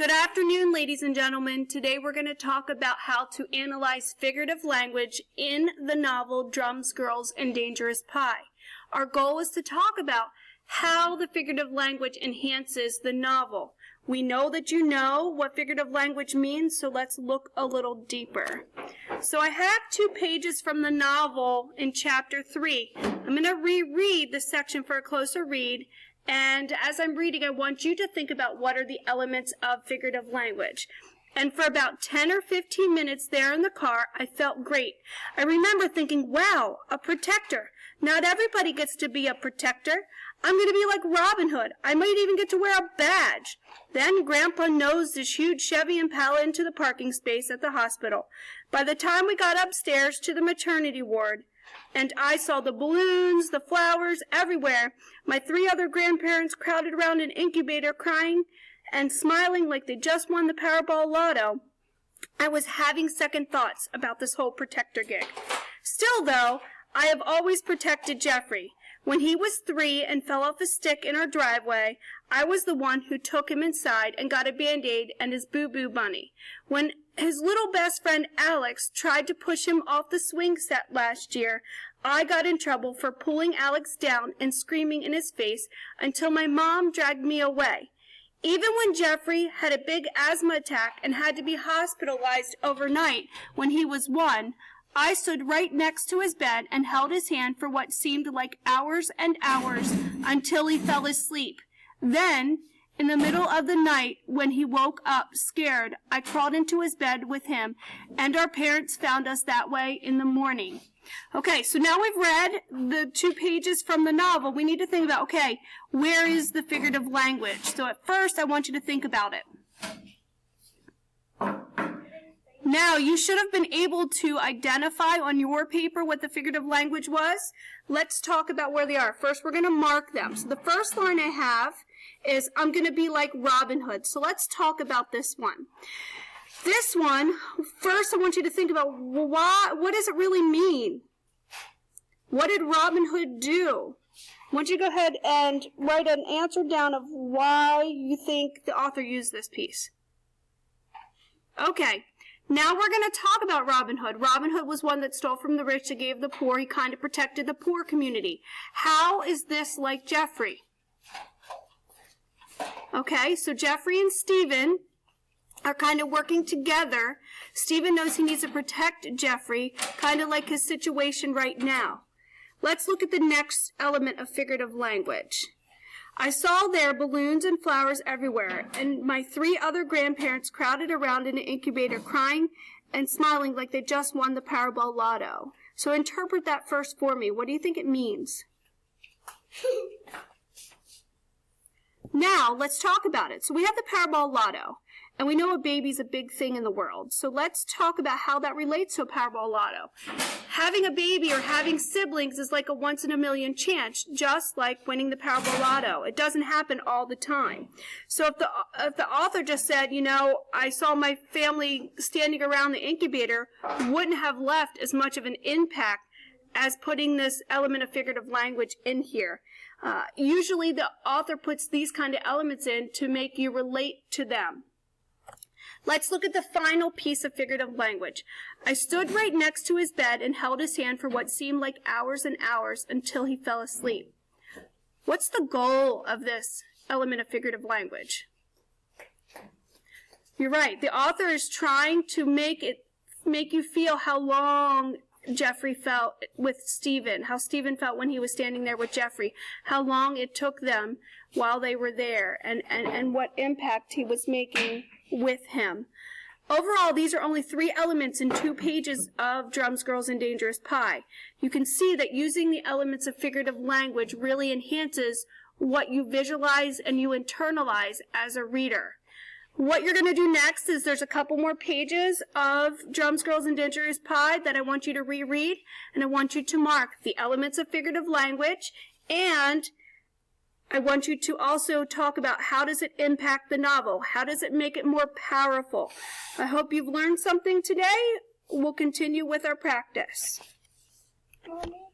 Good afternoon, ladies and gentlemen. Today we're going to talk about how to analyze figurative language in the novel Drum's Girls and Dangerous Pie. Our goal is to talk about how the figurative language enhances the novel. We know that you know what figurative language means, so let's look a little deeper. So I have 2 pages from the novel in chapter 3. I'm going to reread the section for a closer read. And as I'm reading, I want you to think about what are the elements of figurative language. And for about 10 or 15 minutes there in the car, I felt great. I remember thinking, wow, a protector. Not everybody gets to be a protector. I'm going to be like Robin Hood. I might even get to wear a badge. Then Grandpa nosed his huge Chevy Impala into the parking space at the hospital. By the time we got upstairs to the maternity ward, and I saw the balloons, the flowers, everywhere. My 3 other grandparents crowded around an incubator crying and smiling like they just won the Powerball Lotto. I was having second thoughts about this whole protector gig. Still, though, I have always protected Jeffrey. When he was 3 and fell off a stick in our driveway, I was the one who took him inside and got a Band-Aid and his boo-boo bunny. When his little best friend Alex tried to push him off the swing set last year, I got in trouble for pulling Alex down and screaming in his face until my mom dragged me away. Even when Jeffrey had a big asthma attack and had to be hospitalized overnight when he was 1, I stood right next to his bed and held his hand for what seemed like hours and hours until he fell asleep. Then, in the middle of the night, when he woke up scared, I crawled into his bed with him, and our parents found us that way in the morning. Okay, so now we've read the 2 pages from the novel. We need to think about, okay, where is the figurative language? So at first, I want you to think about it. Now, you should have been able to identify on your paper what the figurative language was. Let's talk about where they are. First, we're going to mark them. So the first line I have is, I'm going to be like Robin Hood. So let's talk about this one. This one, first I want you to think about what does it really mean? What did Robin Hood do? I want you to go ahead and write an answer down of why you think the author used this piece. Okay. Now we're going to talk about Robin Hood. Robin Hood was one that stole from the rich and gave the poor. He kind of protected the poor community. How is this like Jeffrey? Okay, so Jeffrey and Stephen are kind of working together. Stephen knows he needs to protect Jeffrey, kind of like his situation right now. Let's look at the next element of figurative language. I saw there balloons and flowers everywhere, and my 3 other grandparents crowded around in an incubator crying and smiling like they just won the Powerball Lotto. So interpret that first for me. What do you think it means? Now, let's talk about it. So we have the Powerball Lotto, and we know a baby's a big thing in the world. So let's talk about how that relates to a Powerball Lotto. Having a baby or having siblings is like a once-in-a-million chance, just like winning the Powerball Lotto. It doesn't happen all the time. So if the author just said, you know, I saw my family standing around the incubator, wouldn't have left as much of an impact as putting this element of figurative language in here. Usually the author puts these kind of elements in to make you relate to them. Let's look at the final piece of figurative language. I stood right next to his bed and held his hand for what seemed like hours and hours until he fell asleep. What's the goal of this element of figurative language? You're right. The author is trying to make you feel how long Jeffrey felt with Stephen, how Stephen felt when he was standing there with Jeffrey, how long it took them while they were there, and what impact he was making with him. Overall, these are only 3 elements in 2 pages of Drum's Girls and Dangerous Pie. You can see that using the elements of figurative language really enhances what you visualize and you internalize as a reader. What you're going to do next is there's a couple more pages of Drum's Girls and Dangerous Pie that I want you to reread, and I want you to mark the elements of figurative language, and I want you to also talk about how does it impact the novel? How does it make it more powerful? I hope you've learned something today. We'll continue with our practice. Mommy.